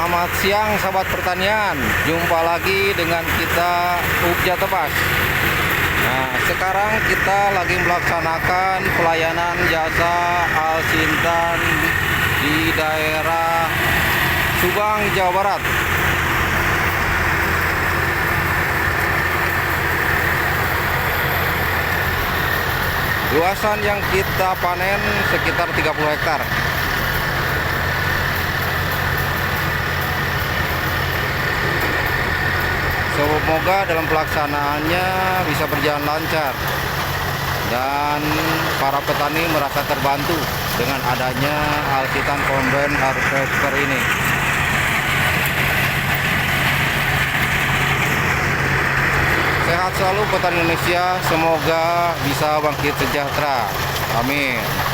Selamat siang sahabat pertanian, jumpa lagi dengan kita Ubja Tebas. Nah, sekarang kita lagi melaksanakan pelayanan jasa Al-Sintan di daerah Subang, Jawa Barat. Luasan yang kita panen sekitar 30 hektar. Semoga dalam pelaksanaannya bisa berjalan lancar dan para petani merasa terbantu dengan adanya Al-Sintan Combine Harvester ini. Sehat selalu petani Indonesia, semoga bisa bangkit sejahtera. Amin.